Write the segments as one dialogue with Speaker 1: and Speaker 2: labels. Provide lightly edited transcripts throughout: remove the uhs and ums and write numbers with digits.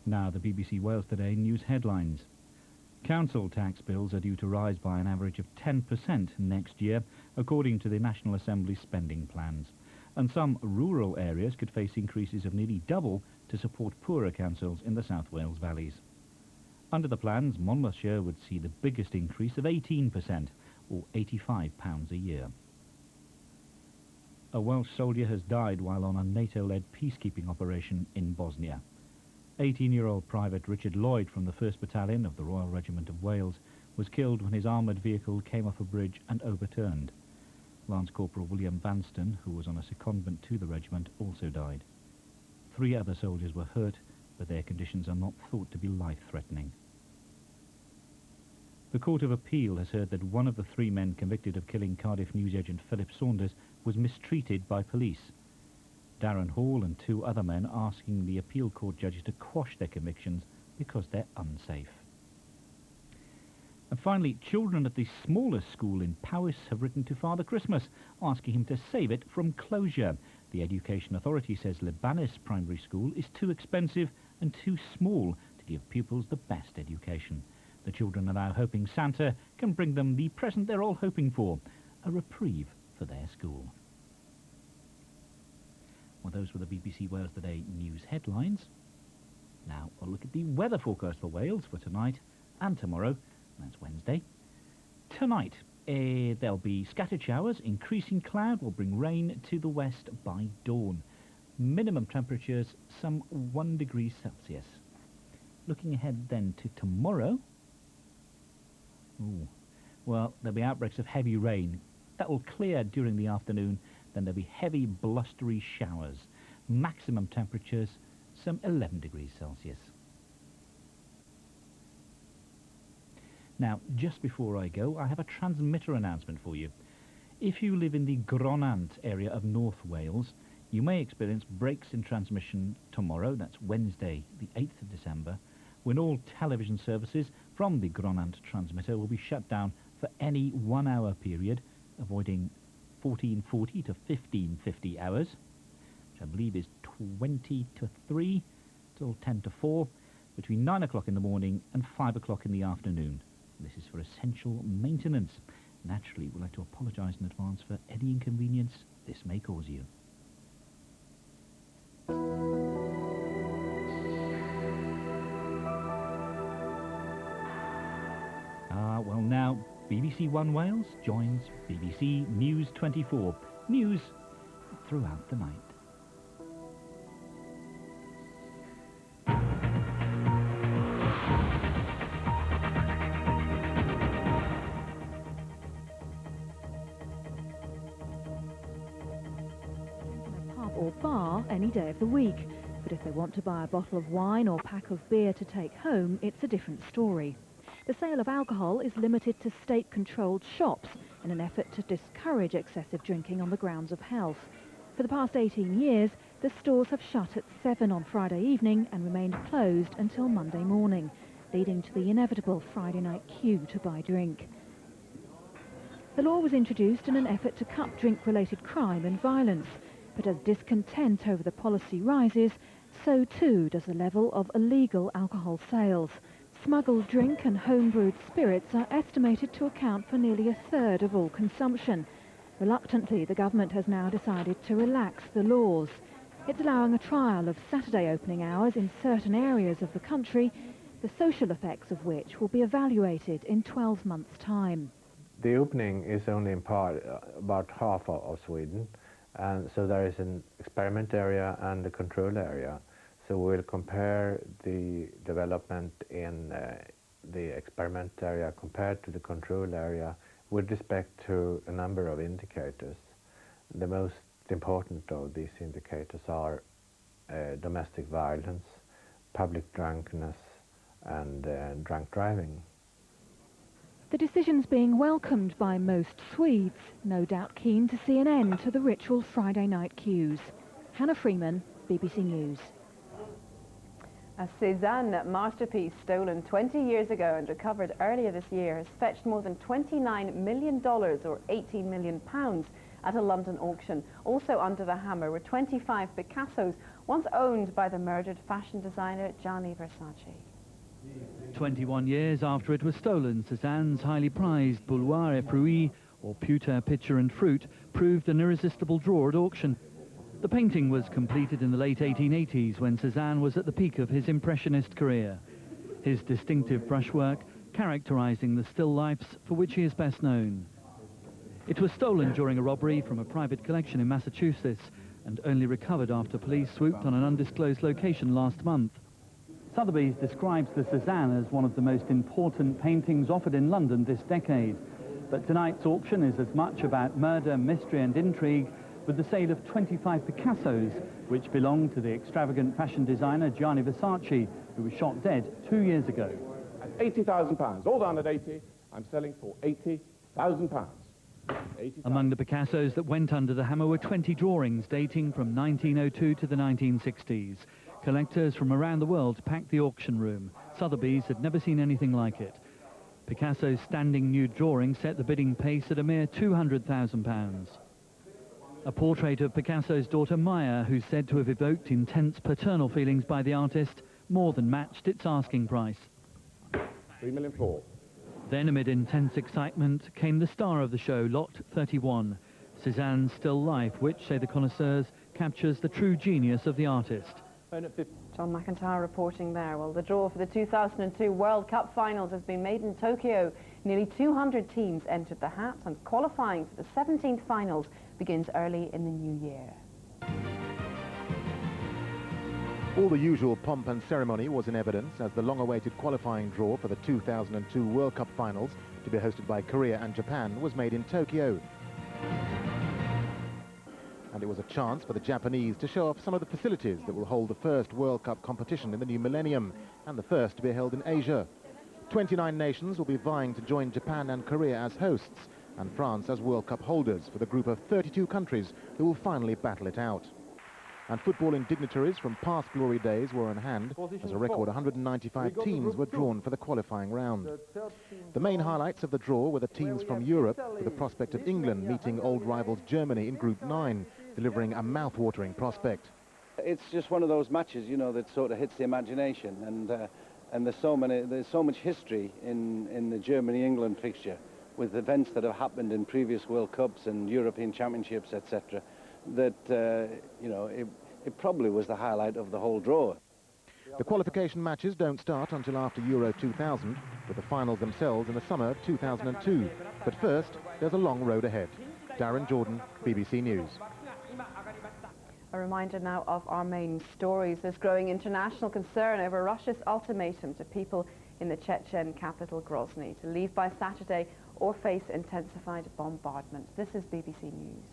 Speaker 1: Now the BBC Wales Today news headlines. Council tax bills are due to rise by an average of 10% next year, according to the National Assembly spending plans. And some rural areas could face increases of nearly double to support poorer councils in the South Wales valleys. Under the plans, Monmouthshire would see the biggest increase of 18%, or £85 a year. A Welsh soldier has died while on a NATO-led peacekeeping operation in Bosnia. 18-year-old Private Richard Lloyd from the 1st Battalion of the Royal Regiment of Wales was killed when his armoured vehicle came off a bridge and overturned. Lance Corporal William Vanston, who was on a secondment to the regiment, also died. 3 other soldiers were hurt, but their conditions are not thought to be life-threatening. The Court of Appeal has heard that one of the 3 men convicted of killing Cardiff newsagent Philip Saunders was mistreated by police. Darren Hall and 2 other men are asking the appeal court judges to quash their convictions because they're unsafe. And finally, children at the smallest school in Powys have written to Father Christmas, asking him to save it from closure. The Education Authority says Lebanis Primary School is too expensive and too small to give pupils the best education. The children are now hoping Santa can bring them the present they're all hoping for, a reprieve for their school. Well, those were the BBC Wales Today news headlines. Now, a look at the weather forecast for Wales for tonight and tomorrow. That's Wednesday. Tonight, there'll be scattered showers. Increasing cloud will bring rain to the west by dawn. Minimum temperatures, some 1 degree Celsius. Looking ahead then to tomorrow. Well, there'll be outbreaks of heavy rain. That will clear during the afternoon. Then there'll be heavy blustery showers. Maximum temperatures, some 11 degrees Celsius. Now, just before I go, I have a transmitter announcement for you. If you live in the Gronant area of North Wales, you may experience breaks in transmission tomorrow, that's Wednesday, the 8th of December, when all television services from the Gronant transmitter will be shut down for any 1 hour period, avoiding 1440 to 1550 hours, which I believe is 20 to 3 till 10 to 4, between 9 o'clock in the morning and 5 o'clock in the afternoon. This is for essential maintenance. Naturally, we'd like to apologise in advance for any inconvenience this may cause you. Well now, BBC One Wales joins BBC News 24. News throughout the night.
Speaker 2: Pub or bar any day of the week. But if they want to buy a bottle of wine or pack of beer to take home, it's a different story. The sale of alcohol is limited to state-controlled shops in an effort to discourage excessive drinking on the grounds of health. For the past 18 years, the stores have shut at 7 on Friday evening and remained closed until Monday morning, leading to the inevitable Friday night queue to buy drink. The law was introduced in an effort to cut drink-related crime and violence, but as discontent over the policy rises, so too does the level of illegal alcohol sales. Smuggled drink and home-brewed spirits are estimated to account for nearly 1/3 of all consumption. Reluctantly, the government has now decided to relax the laws. It's allowing a trial of Saturday opening hours in certain areas of the country, the social effects of which will be evaluated in 12 months' time.
Speaker 3: The opening is only in part, about half of Sweden, and so there is an experiment area and a control area. So we'll compare the development in the experiment area compared to the control area with respect to a number of indicators. The most important of these indicators are domestic violence, public drunkenness, and drunk driving.
Speaker 2: The decision's being welcomed by most Swedes, no doubt keen to see an end to the ritual Friday night queues. Hannah Freeman, BBC News.
Speaker 4: A Cézanne masterpiece stolen 20 years ago and recovered earlier this year has fetched more than $29 million or £18 million at a London auction. Also under the hammer were 25 Picassos, once owned by the murdered fashion designer Gianni Versace.
Speaker 1: 21 years after it was stolen, Cézanne's highly prized Bouloir et Fruits, or Pewter, Pitcher and Fruit, proved an irresistible draw at auction. The painting was completed in the late 1880s when Cézanne was at the peak of his impressionist career. His distinctive brushwork characterizing the still lifes for which he is best known. It was stolen during a robbery from a private collection in Massachusetts and only recovered after police swooped on an undisclosed location last month. Sotheby's describes the Cézanne as one of the most important paintings offered in London this decade. But tonight's auction is as much about murder, mystery and intrigue, with the sale of 25 Picassos, which belonged to the extravagant fashion designer Gianni Versace, who was shot dead 2 years ago.
Speaker 5: At £80,000, all down at 80, I'm selling for £80,000.
Speaker 1: Among the Picassos that went under the hammer were 20 drawings dating from 1902 to the 1960s. Collectors from around the world packed the auction room. Sotheby's had never seen anything like it. Picasso's standing nude drawing set the bidding pace at a mere £200,000. A portrait of Picasso's daughter Maya, who's said to have evoked intense paternal feelings by the artist, more than matched its asking price.
Speaker 5: £3,400,000.
Speaker 1: Then, amid intense excitement, came the star of the show, Lot 31, Cézanne's still life, which, say the connoisseurs, captures the true genius of the artist.
Speaker 4: John McIntyre reporting there. Well, the draw for the 2002 World Cup finals has been made in Tokyo. Nearly 200 teams entered the hat, and qualifying for the 17th finals begins early in the new year.
Speaker 6: All the usual pomp and ceremony was in evidence as the long-awaited qualifying draw for the 2002 World Cup finals, to be hosted by Korea and Japan, was made in Tokyo. And it was a chance for the Japanese to show off some of the facilities that will hold the first World Cup competition in the new millennium, and the first to be held in Asia. 29 nations will be vying to join Japan and Korea as hosts, and France as World Cup holders for the group of 32 countries who will finally battle it out. And footballing dignitaries from past glory days were on hand, as a record 195 teams were drawn for the qualifying round. The main highlights of the draw were the teams from Europe, with the prospect of England meeting old rivals Germany in Group 9, delivering a mouth-watering prospect.
Speaker 7: It's just one of those matches, you know, that sort of hits the imagination, and there's so much history in the Germany-England fixture, with events that have happened in previous World Cups and European Championships, etc., that, you know, it probably was the highlight of the whole draw.
Speaker 6: The qualification matches don't start until after Euro 2000, with the finals themselves in the summer of 2002. But first, there's a long road ahead. Darren Jordan, BBC News.
Speaker 4: A reminder now of our main stories. There's growing international concern over Russia's ultimatum to people in the Chechen capital Grozny to leave by Saturday or face intensified bombardment. This is BBC News.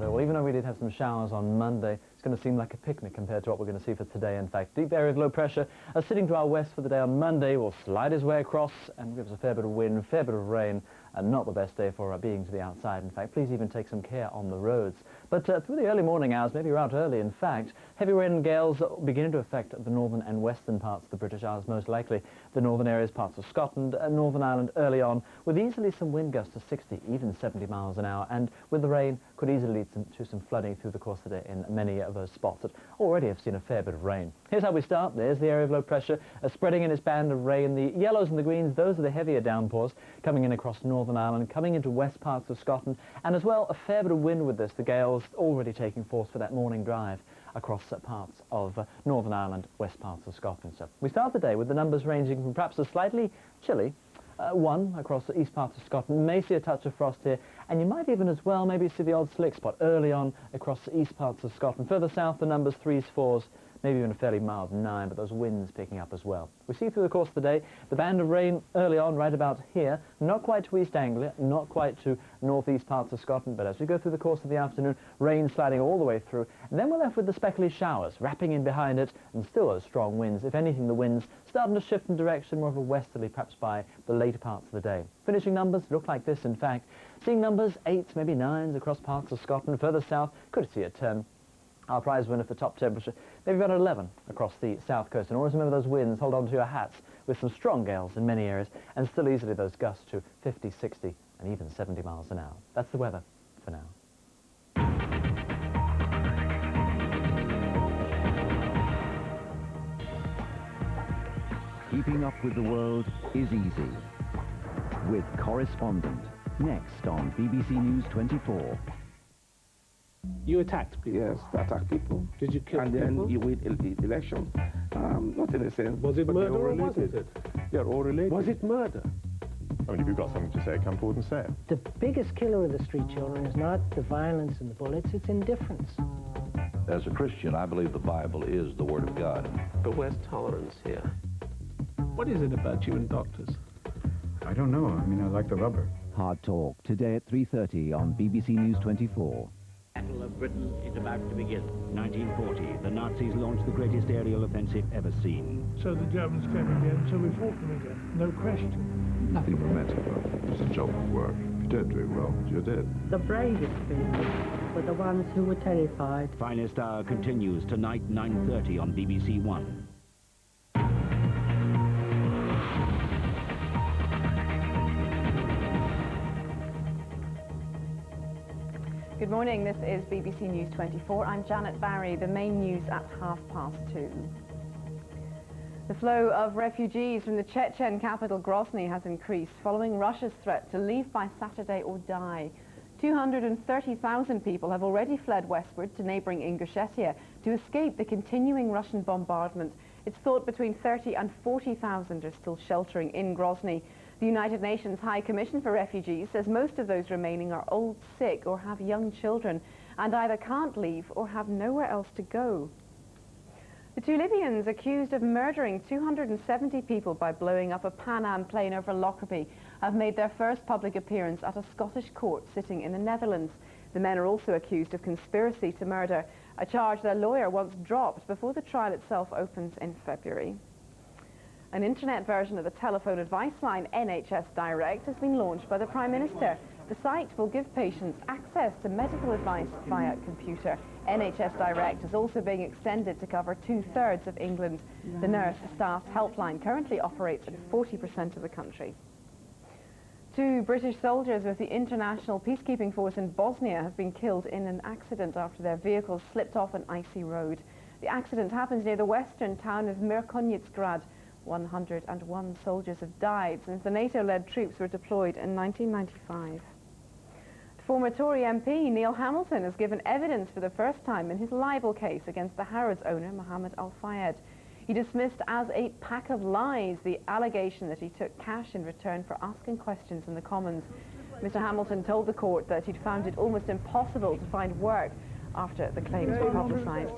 Speaker 8: Well, even though we did have some showers on Monday, it's going to seem like a picnic compared to what we're going to see for today. In fact, deep area of low pressure sitting to our west for the day on Monday will slide his way across and give us a fair bit of wind, a fair bit of rain, and not the best day for being to the outside. In fact, please even take some care on the roads. But through the early morning hours, maybe right early, in fact, heavy rain and gales beginning to affect the northern and western parts of the British Isles, most likely the northern areas, parts of Scotland and Northern Ireland early on, with easily some wind gusts to 60, even 70 miles an hour, and with the rain could easily lead to some flooding through the course of the day in many of those spots that already have seen a fair bit of rain. Here's how we start. There's the area of low pressure spreading in its band of rain. The yellows and the greens, those are the heavier downpours coming in across Northern Ireland, coming into west parts of Scotland, and as well a fair bit of wind with this, the gales already taking force for that morning drive across parts of Northern Ireland, west parts of Scotland. So we start the day with the numbers ranging from perhaps a slightly chilly 1 across the east parts of Scotland. May see a touch of frost here, and you might even as well maybe see the odd slick spot early on across the east parts of Scotland. Further south, the numbers 3s, 4s, maybe even a fairly mild 9, but those winds picking up as well. We see through the course of the day the band of rain early on right about here, not quite to East Anglia, not quite to northeast parts of Scotland, but as we go through the course of the afternoon, rain sliding all the way through, and then we're left with the speckly showers wrapping in behind it, and still those strong winds. If anything, the winds starting to shift in direction more of a westerly, perhaps by the later parts of the day. Finishing numbers look like this, in fact, seeing numbers 8s, maybe 9s across parts of Scotland. Further south, could see a 10. Our prize winner for top temperature Maybe about 11 across the south coast. And always remember those winds, hold on to your hats, with some strong gales in many areas, and still easily those gusts to 50, 60, and even 70 miles an hour. That's the weather for now.
Speaker 9: Keeping up with the world is easy. With Correspondent, next on BBC News 24.
Speaker 10: You attacked people?
Speaker 5: Yes, attack people.
Speaker 10: Did you kill people?
Speaker 5: And then you win elections. Not in a sense.
Speaker 10: Was it
Speaker 5: but
Speaker 10: murder or
Speaker 5: related.
Speaker 10: wasn't it?
Speaker 5: They're all related.
Speaker 10: Was it murder?
Speaker 11: I mean, if you've got something to say, come forward and say it.
Speaker 12: The biggest killer of the street children is not the violence and the bullets, it's indifference.
Speaker 13: As a Christian, I believe the Bible is the Word of God.
Speaker 10: But where's tolerance here? What is it about you and doctors?
Speaker 14: I don't know. I mean, I like the rubber.
Speaker 9: Hard Talk, today at 3:30 on BBC News 24.
Speaker 15: Battle of Britain is about to begin. 1940, the Nazis launched the greatest aerial offensive ever seen.
Speaker 16: So the Germans came again, so we fought them again. No question.
Speaker 11: Nothing romantic about it. It's a job of work. If you don't do it well, you're dead.
Speaker 17: The bravest people were the ones who were terrified.
Speaker 15: Finest Hour continues tonight, 9:30 on BBC One.
Speaker 4: Good morning, this is BBC News 24. I'm Janet Barry. The main news at 2:30. The flow of refugees from the Chechen capital Grozny has increased following Russia's threat to leave by Saturday or die. 230,000 people have already fled westward to neighbouring Ingushetia to escape the continuing Russian bombardment. It's thought between 30 and 40,000 are still sheltering in Grozny. The United Nations High Commission for Refugees says most of those remaining are old, sick or have young children and either can't leave or have nowhere else to go. The two Libyans accused of murdering 270 people by blowing up a Pan Am plane over Lockerbie have made their first public appearance at a Scottish court sitting in the Netherlands. The men are also accused of conspiracy to murder, a charge their lawyer once dropped before the trial itself opens in February. An internet version of the telephone advice line NHS Direct has been launched by the Prime Minister. The site will give patients access to medical advice via computer. NHS Direct is also being extended to cover 2/3 of England. The nurse staff helpline currently operates in 40% of the country. 2 British soldiers with the International Peacekeeping Force in Bosnia have been killed in an accident after their vehicles slipped off an icy road. The accident happened near the western town of Mirkonjićgrad. 101 soldiers have died since the NATO-led troops were deployed in 1995. Former Tory MP Neil Hamilton has given evidence for the first time in his libel case against the Harrods owner Mohammed Al-Fayed. He dismissed as a pack of lies the allegation that he took cash in return for asking questions in the Commons. Mr Hamilton told the court that he'd found it almost impossible to find work after the claims were publicised.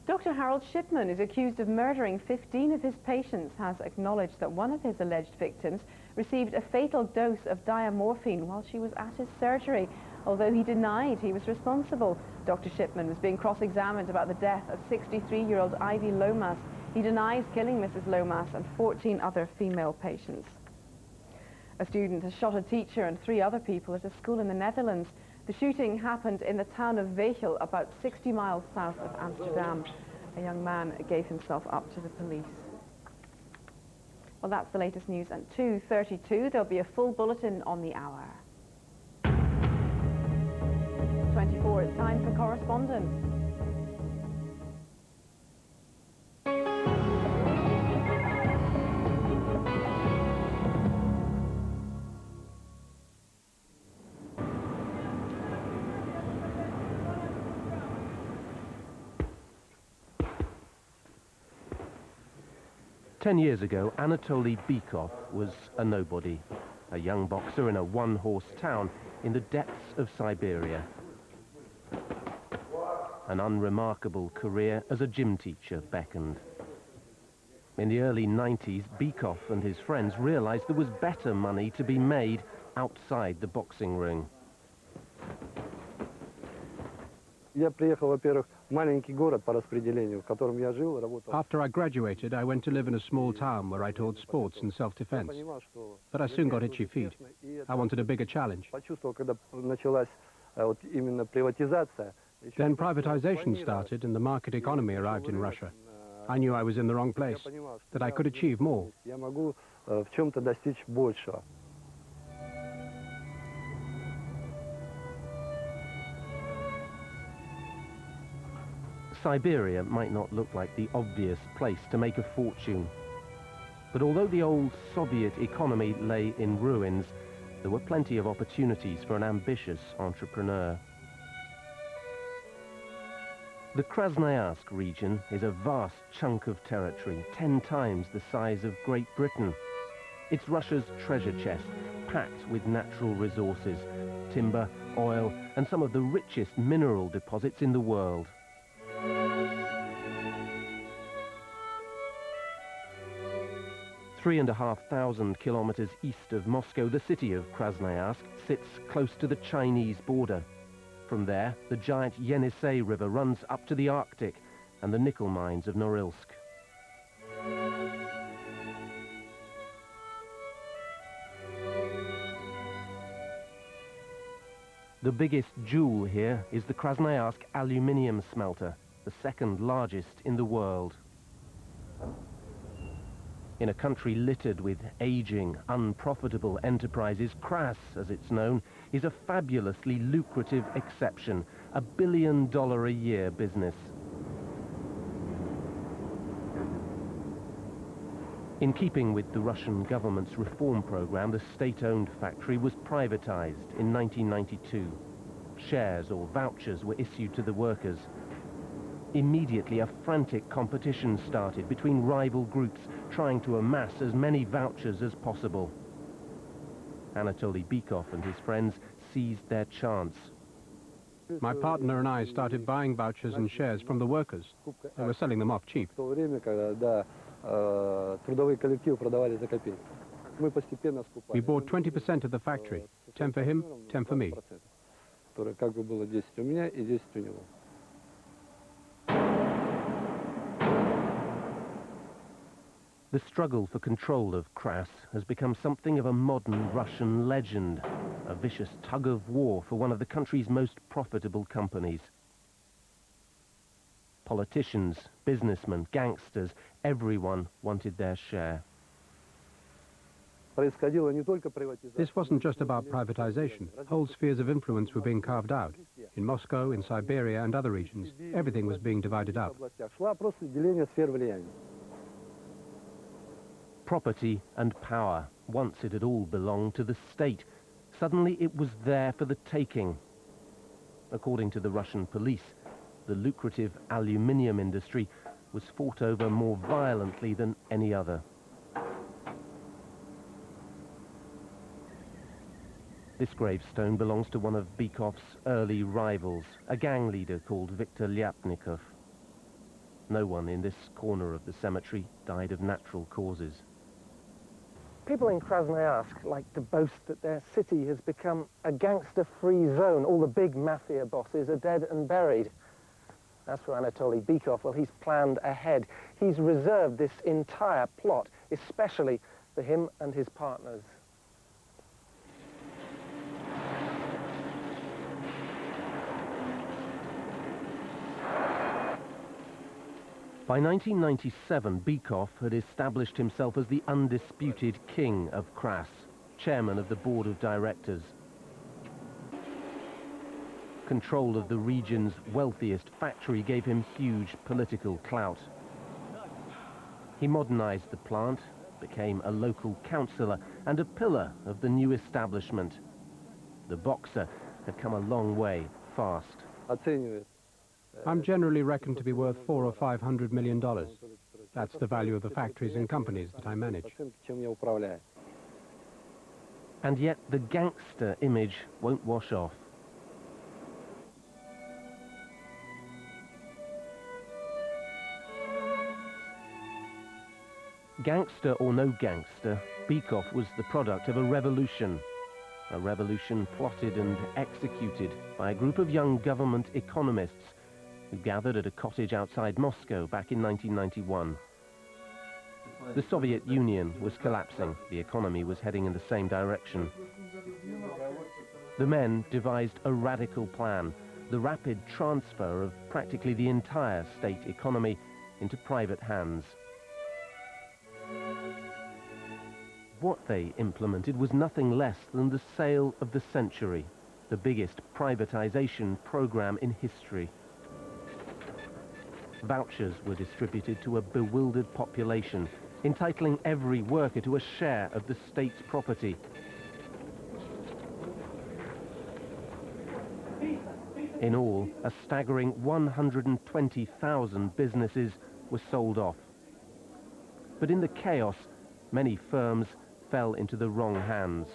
Speaker 4: Dr Harold Shipman is accused of murdering 15 of his patients, has acknowledged that one of his alleged victims received a fatal dose of diamorphine while she was at his surgery. Although he denied he was responsible, Dr Shipman was being cross-examined about the death of 63-year-old Ivy Lomas. He denies killing Mrs Lomas and 14 other female patients. A student has shot a teacher and 3 other people at a school in the Netherlands. The shooting happened in the town of Veghel, about 60 miles south of Amsterdam. A young man gave himself up to the police. Well, that's the latest news at 2:32. There'll be a full bulletin on the hour. 24, it's time for correspondence.
Speaker 18: Ten years ago, Anatoly Bykov was a nobody, a young boxer in a one-horse town in the depths of Siberia. An unremarkable career as a gym teacher beckoned. In the early 90s, Bykov and his friends realized there was better money to be made outside the boxing ring.
Speaker 19: After I graduated, I went to live in a small town where I taught sports and self-defense. But I soon got itchy feet. I wanted a bigger challenge. Then privatization started and the market economy arrived in Russia. I knew I was in the wrong place, that I could achieve more.
Speaker 18: Siberia might not look like the obvious place to make a fortune. But although the old Soviet economy lay in ruins, there were plenty of opportunities for an ambitious entrepreneur. The Krasnoyarsk region is a vast chunk of territory, 10 times the size of Great Britain. It's Russia's treasure chest, packed with natural resources, timber, oil, and some of the richest mineral deposits in the world. Three and a half thousand kilometers east of Moscow, the city of Krasnoyarsk sits close to the Chinese border. From there, the giant Yenisei River runs up to the Arctic and the nickel mines of Norilsk. The biggest jewel here is the Krasnoyarsk aluminium smelter, the second largest in the world. In a country littered with aging, unprofitable enterprises, Kras, as it's known, is a fabulously lucrative exception, a $1 billion a year business. In keeping with the Russian government's reform program, the state-owned factory was privatized in 1992. Shares or vouchers were issued to the workers. Immediately, a frantic competition started between rival groups trying to amass as many vouchers as possible. Anatoly Bykov and his friends seized their chance.
Speaker 19: My partner and I started buying vouchers and shares from the workers. They were selling them off cheap. We bought 20% of the factory, 10 for him, 10 for me.
Speaker 18: The struggle for control of Kras has become something of a modern Russian legend, a vicious tug of war for one of the country's most profitable companies. Politicians, businessmen, gangsters, everyone wanted their share.
Speaker 19: This wasn't just about privatization. Whole spheres of influence were being carved out. In Moscow, in Siberia and other regions, everything was being divided up.
Speaker 18: Property and power. Once it had all belonged to the state. Suddenly it was there for the taking. According to the Russian police, the lucrative aluminium industry was fought over more violently than any other. This gravestone belongs to one of Bykov's early rivals, a gang leader called Viktor Lyapnikov. No one in this corner of the cemetery died of natural causes.
Speaker 20: People in Krasnoyarsk like to boast that their city has become a gangster-free zone. All the big mafia bosses are dead and buried. As for Anatoly Bykov, well, he's planned ahead. He's reserved this entire plot, especially for him and his partners.
Speaker 18: By 1997, Bykov had established himself as the undisputed king of Kras, chairman of the board of directors. Control of the region's wealthiest factory gave him huge political clout. He modernized the plant, became a local councillor and a pillar of the new establishment. The boxer had come a long way, fast.
Speaker 19: I'm generally reckoned to be worth $400 or $500 million. That's the value of the factories and companies that I manage.
Speaker 18: And yet the gangster image won't wash off. Gangster or no gangster, Bykov was the product of a revolution plotted and executed by a group of young government economists who gathered at a cottage outside Moscow back in 1991. The Soviet Union was collapsing. The economy was heading in the same direction. The men devised a radical plan, the rapid transfer of practically the entire state economy into private hands. What they implemented was nothing less than the sale of the century, the biggest privatization program in history. Vouchers were distributed to a bewildered population, entitling every worker to a share of the state's property. In all, a staggering 120,000 businesses were sold off. But in the chaos, many firms fell into the wrong hands.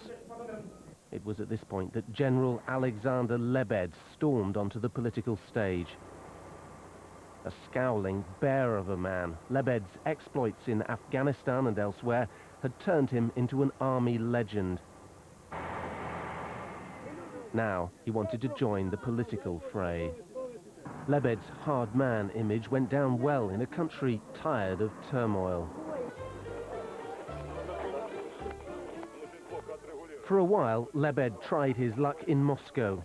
Speaker 18: It was at this point that General Alexander Lebed stormed onto the political stage. A scowling bear of a man, Lebed's exploits in Afghanistan and elsewhere had turned him into an army legend. Now he wanted to join the political fray. Lebed's hard man image went down well in a country tired of turmoil. For a while, Lebed tried his luck in Moscow,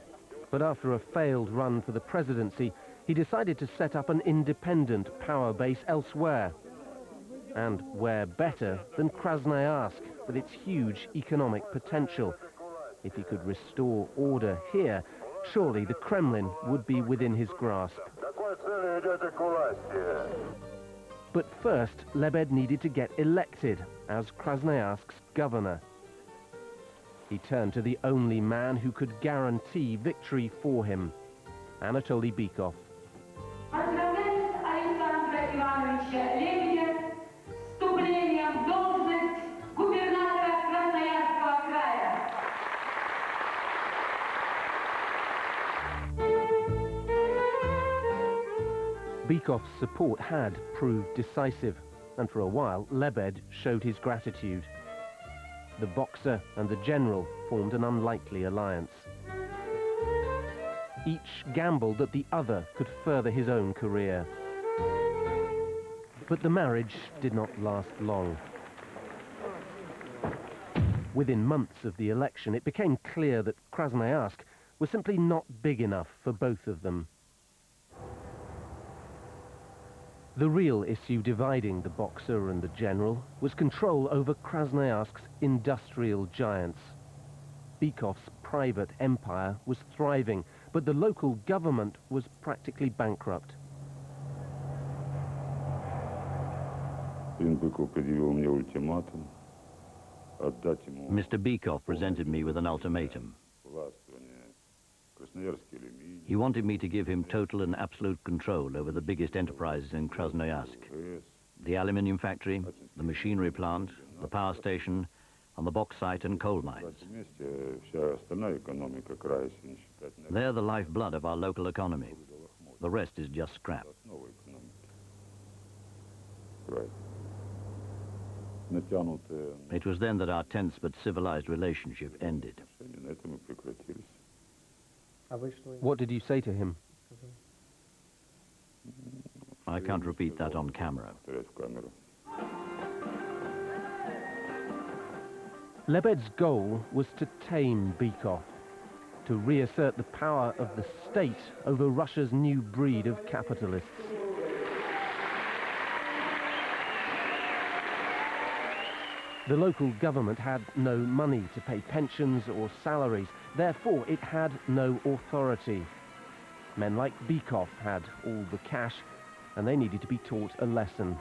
Speaker 18: but after a failed run for the presidency, he decided to set up an independent power base elsewhere. And where better than Krasnoyarsk, with its huge economic potential? If he could restore order here, surely the Kremlin would be within his grasp. But first, Lebed needed to get elected as Krasnoyarsk's governor. He turned to the only man who could guarantee victory for him, Anatoly Bykov. Bykov's support had proved decisive, and for a while Lebed showed his gratitude. The boxer and the general formed an unlikely alliance. Each gambled that the other could further his own career. But the marriage did not last long. Within months of the election, it became clear that Krasnoyarsk was simply not big enough for both of them. The real issue dividing the boxer and the general was control over Krasnoyarsk's industrial giants. Bykov's private empire was thriving, but the local government was practically bankrupt.
Speaker 9: Mr. Bykov presented me with an ultimatum. He wanted me to give him total and absolute control over the biggest enterprises in Krasnoyarsk. The aluminium factory, the machinery plant, the power station, and the bauxite and coal mines. They're the lifeblood of our local economy. The rest is just scrap. It was then that our tense but civilized relationship ended.
Speaker 18: What did you say to him?
Speaker 9: I can't repeat that on camera.
Speaker 18: Lebed's goal was to tame Bykov, to reassert the power of the state over Russia's new breed of capitalists. The local government had no money to pay pensions or salaries, therefore it had no authority. Men like Bykov had all the cash, and they needed to be taught a lesson.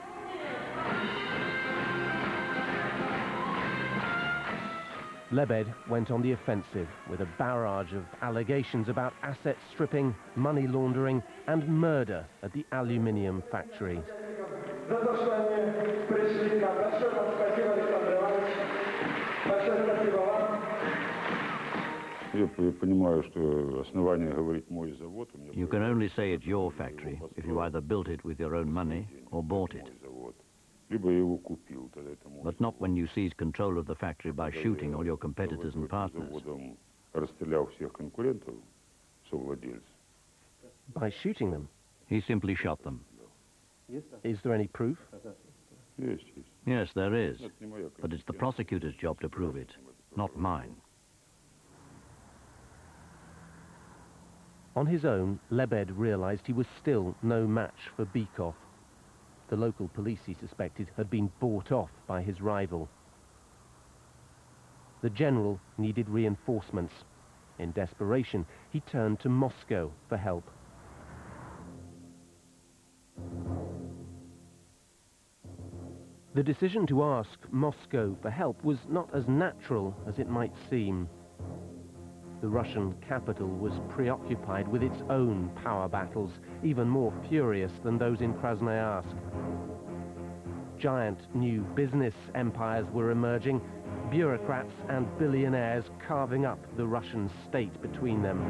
Speaker 18: Lebed went on the offensive with a barrage of allegations about asset stripping, money laundering, and murder at the aluminium factory.
Speaker 9: You can only say it's your factory if you either built it with your own money or bought it. But not when you seize control of the factory by shooting all your competitors and partners.
Speaker 18: By shooting them?
Speaker 9: He simply shot them.
Speaker 18: Is there any proof?
Speaker 9: Yes, there is. But it's the prosecutor's job to prove it, not mine.
Speaker 18: On his own, Lebed realized he was still no match for Bykov. The local police, he suspected, had been bought off by his rival. The general needed reinforcements. In desperation, he turned to Moscow for help. The decision to ask Moscow for help was not as natural as it might seem. The Russian capital was preoccupied with its own power battles, even more furious than those in Krasnoyarsk. Giant new business empires were emerging, bureaucrats and billionaires carving up the Russian state between them.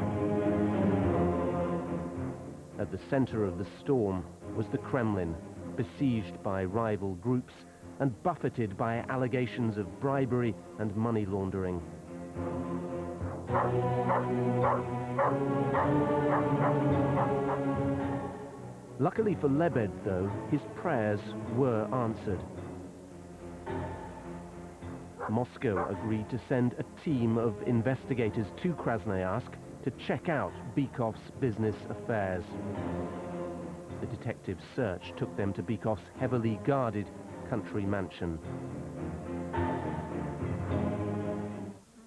Speaker 18: At the center of the storm was the Kremlin, besieged by rival groups and buffeted by allegations of bribery and money laundering. Luckily for Lebed, though, his prayers were answered. Moscow agreed to send a team of investigators to Krasnoyarsk to check out Bykov's business affairs. The detective's search took them to Bykov's heavily guarded country mansion.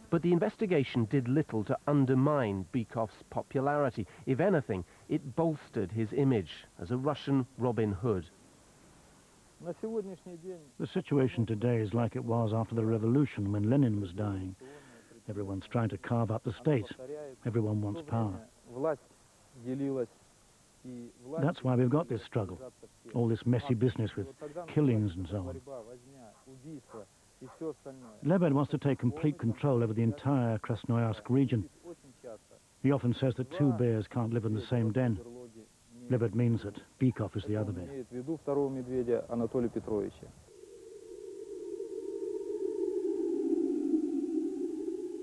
Speaker 18: But the investigation did little to undermine Bykov's popularity. If anything, it bolstered his image as a Russian Robin Hood.
Speaker 21: The situation today is like it was after the revolution when Lenin was dying. Everyone's trying to carve up the state. Everyone wants power. That's why we've got this struggle, all this messy business with killings and so on. Lebed wants to take complete control over the entire Krasnoyarsk region. He often says that two bears can't live in the same den. Lebed means that Bykov is the other bear.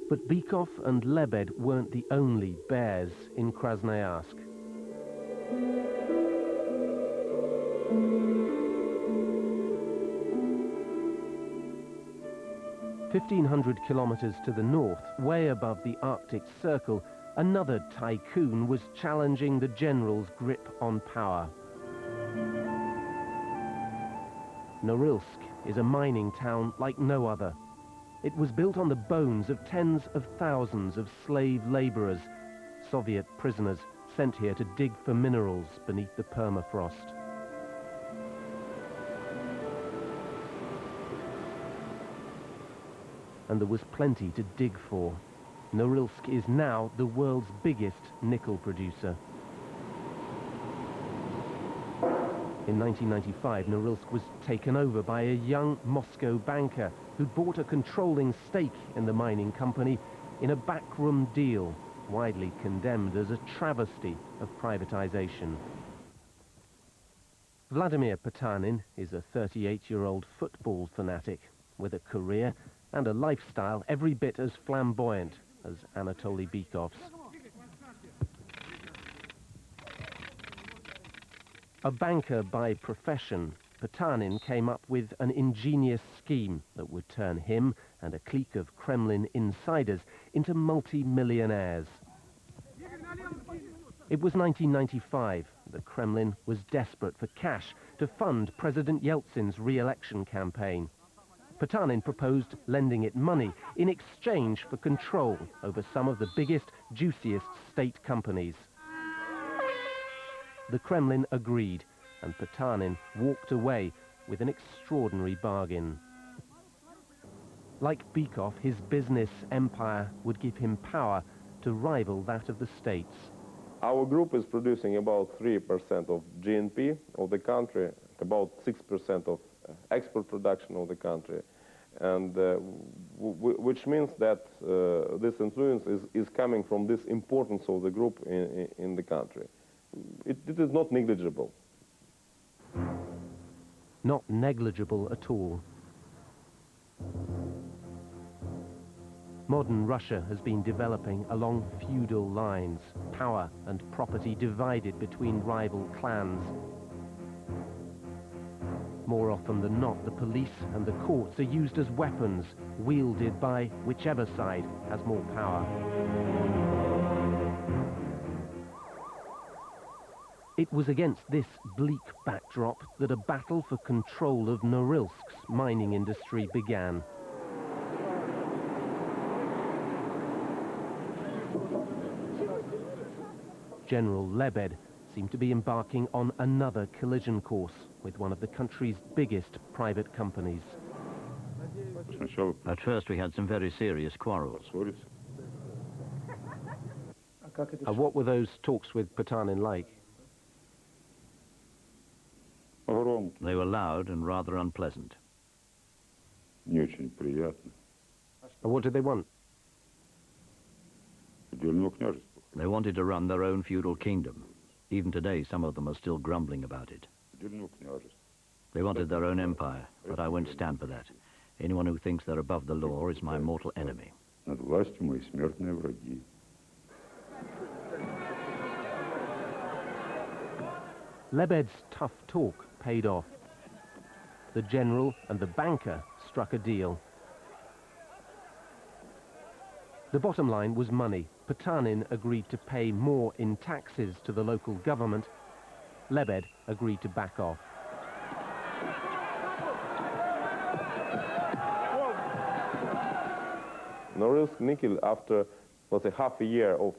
Speaker 18: But Bykov and Lebed weren't the only bears in Krasnoyarsk. "1,500 kilometers to the north, way above the Arctic Circle, another tycoon was challenging the general's grip on power. Norilsk is a mining town like no other. It was built on the bones of tens of thousands of slave laborers, Soviet prisoners sent here to dig for minerals beneath the permafrost. And there was plenty to dig for. Norilsk is now the world's biggest nickel producer. In 1995, Norilsk was taken over by a young Moscow banker who'd bought a controlling stake in the mining company in a backroom deal, widely condemned as a travesty of privatization. Vladimir Potanin is a 38-year-old football fanatic with a career and a lifestyle every bit as flamboyant as Anatoly Bykov's. A banker by profession, Potanin came up with an ingenious scheme that would turn him and a clique of Kremlin insiders into multi-millionaires. It was 1995. The Kremlin was desperate for cash to fund President Yeltsin's re-election campaign. Potanin proposed lending it money in exchange for control over some of the biggest, juiciest state companies. The Kremlin agreed, and Potanin walked away with an extraordinary bargain. Like Bykov, his business empire would give him power to rival that of the states.
Speaker 5: Our group is producing about 3% of GNP of the country, about 6% of export production of the country, and which means that this influence is coming from this importance of the group in the country. It is not negligible.
Speaker 18: Not negligible at all. Modern Russia has been developing along feudal lines, power and property divided between rival clans. More often than not, the police and the courts are used as weapons, wielded by whichever side has more power. It was against this bleak backdrop that a battle for control of Norilsk's mining industry began. General Lebed seemed to be embarking on another collision course with one of the country's biggest private companies.
Speaker 9: At first we had some very serious quarrels.
Speaker 18: What were those talks with Potanin like?
Speaker 9: They were loud and rather unpleasant.
Speaker 18: What did they want?
Speaker 9: They wanted to run their own feudal kingdom. Even today, some of them are still grumbling about it. They wanted their own empire, but I won't stand for that. Anyone who thinks they're above the law is my mortal enemy.
Speaker 18: Lebed's tough talk paid off. The general and the banker struck a deal. The bottom line was money. Potanin agreed to pay more in taxes to the local government. Lebed agreed to back off.
Speaker 5: Norilsk Nickel, after, let's say, half a year of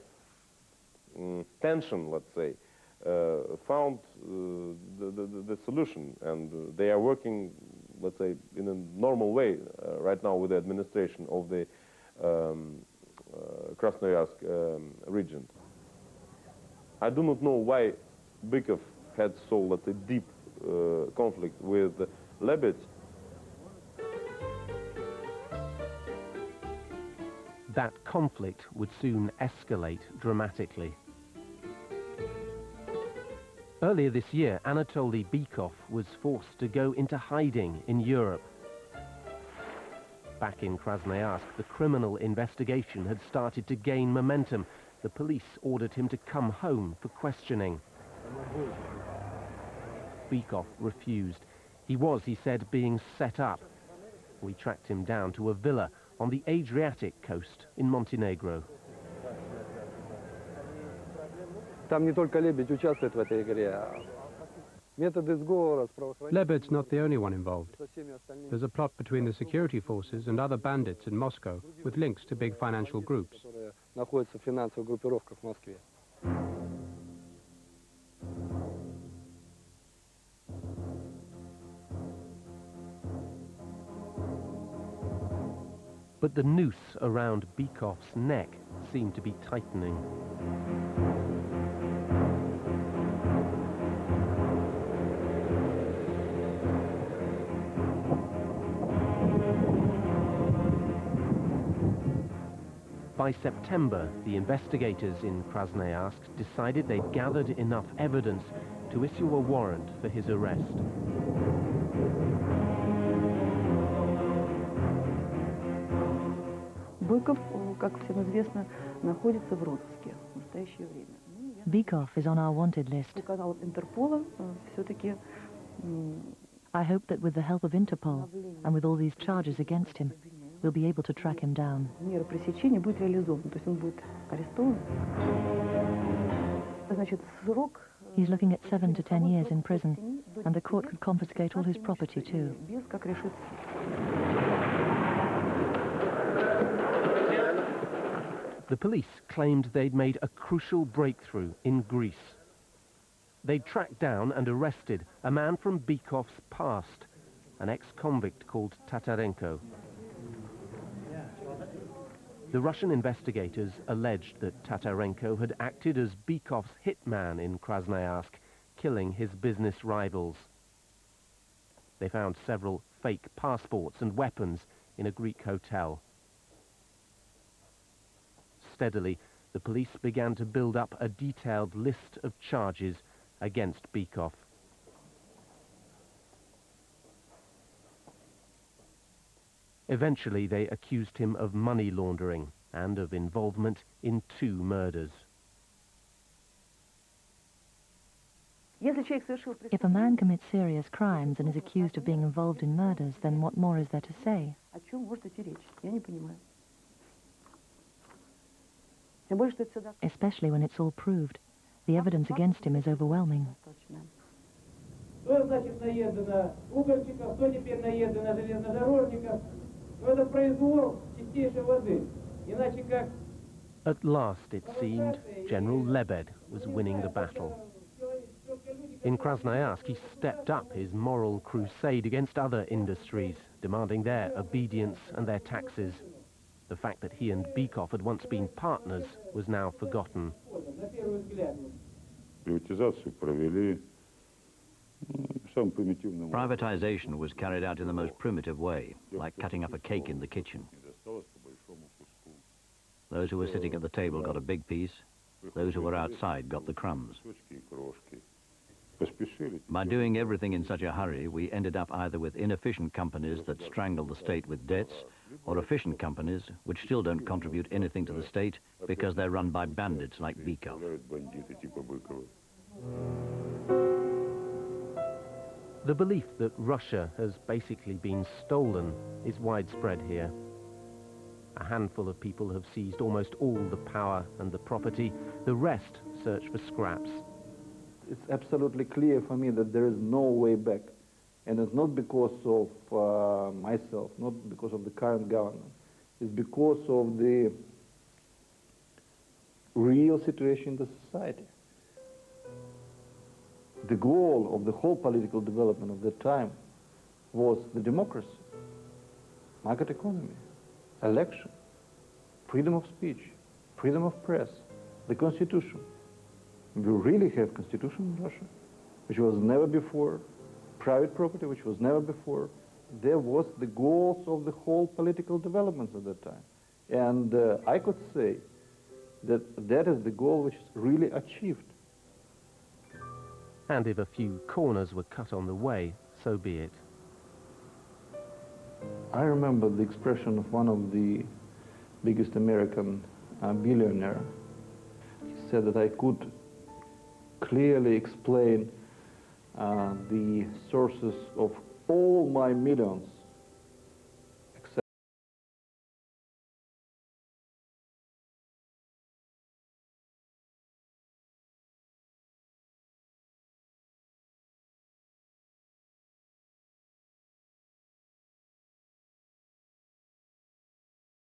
Speaker 5: tension, let's say, found the solution, and they are working, let's say, in a normal way right now with the administration of the Krasnoyarsk region. I do not know why Bykov had so, let's say, deep conflict with Lebed.
Speaker 18: That conflict would soon escalate dramatically. Earlier this year, Anatoly Bykov was forced to go into hiding in Europe. Back in Krasnoyarsk, the criminal investigation had started to gain momentum. The police ordered him to come home for questioning. Bykov refused. He was, he said, being set up. We tracked him down to a villa on the Adriatic coast in Montenegro.
Speaker 19: Lebed's not the only one involved. There's a plot between the security forces and other bandits in Moscow with links to big financial groups.
Speaker 18: But the noose around Bykov's neck seemed to be tightening. By September, the investigators in Krasnoyarsk decided they'd gathered enough evidence to issue a warrant for his arrest.
Speaker 17: Быков, как всем известно, находится в розыске в настоящее время.
Speaker 2: Bykov is on our wanted list.
Speaker 17: Канал Интерпола все-таки.
Speaker 2: I hope that with the help of Interpol and with all these charges against him, we'll be able to track him down.
Speaker 17: Мера пресечения будет реализована, то есть он будет арестован. Значит, срок.
Speaker 2: He's looking at 7 to 10 years in prison, and the court could confiscate all his property too.
Speaker 17: Без как решится.
Speaker 18: The police claimed they'd made a crucial breakthrough in Greece. They'd tracked down and arrested a man from Bykov's past, an ex-convict called Tatarenko. The Russian investigators alleged that Tatarenko had acted as Bykov's hitman in Krasnoyarsk, killing his business rivals. They found several fake passports and weapons in a Greek hotel. Steadily, the police began to build up a detailed list of charges against Bykov. Eventually, they accused him of money laundering and of involvement in 2 murders.
Speaker 2: If a man commits serious crimes and is accused of being involved in murders, then what more is there to say? Especially when it's all proved. The evidence against him is overwhelming.
Speaker 3: Что значит наезды на угольщиков, что теперь наезды на железнодорожников? Ну это произвол чистейшей воды. Иначе как...
Speaker 18: At last, it seemed, General Lebed was winning the battle. In Krasnoyarsk, he stepped up his moral crusade against other industries, demanding their obedience and their taxes. The fact that he and Bykov had once been partners was now forgotten.
Speaker 9: Privatization was carried out in the most primitive way, like cutting up a cake in the kitchen. Those who were sitting at the table got a big piece, those who were outside got the crumbs. By doing everything in such a hurry, we ended up either with inefficient companies that strangle the state with debts, or efficient companies which still don't contribute anything to the state because they're run by bandits like Bykov.
Speaker 18: The belief that Russia has basically been stolen is widespread here. A handful of people have seized almost all the power and the property. The rest search for scraps.
Speaker 22: It's absolutely clear for me that there is no way back. And it's not because of myself, not because of the current government. It's because of the real situation in the society. The goal of the whole political development of that time was the democracy, market economy, election, freedom of speech, freedom of press, the constitution. We really have constitution in Russia, which was never before, private property, which was never before. There was the goals of the whole political developments at that time. And I could say that that is the goal which is really achieved.
Speaker 18: And if a few corners were cut on the way, so be it.
Speaker 22: I remember the expression of one of the biggest American billionaire. He said that I could clearly explain the sources of all my millions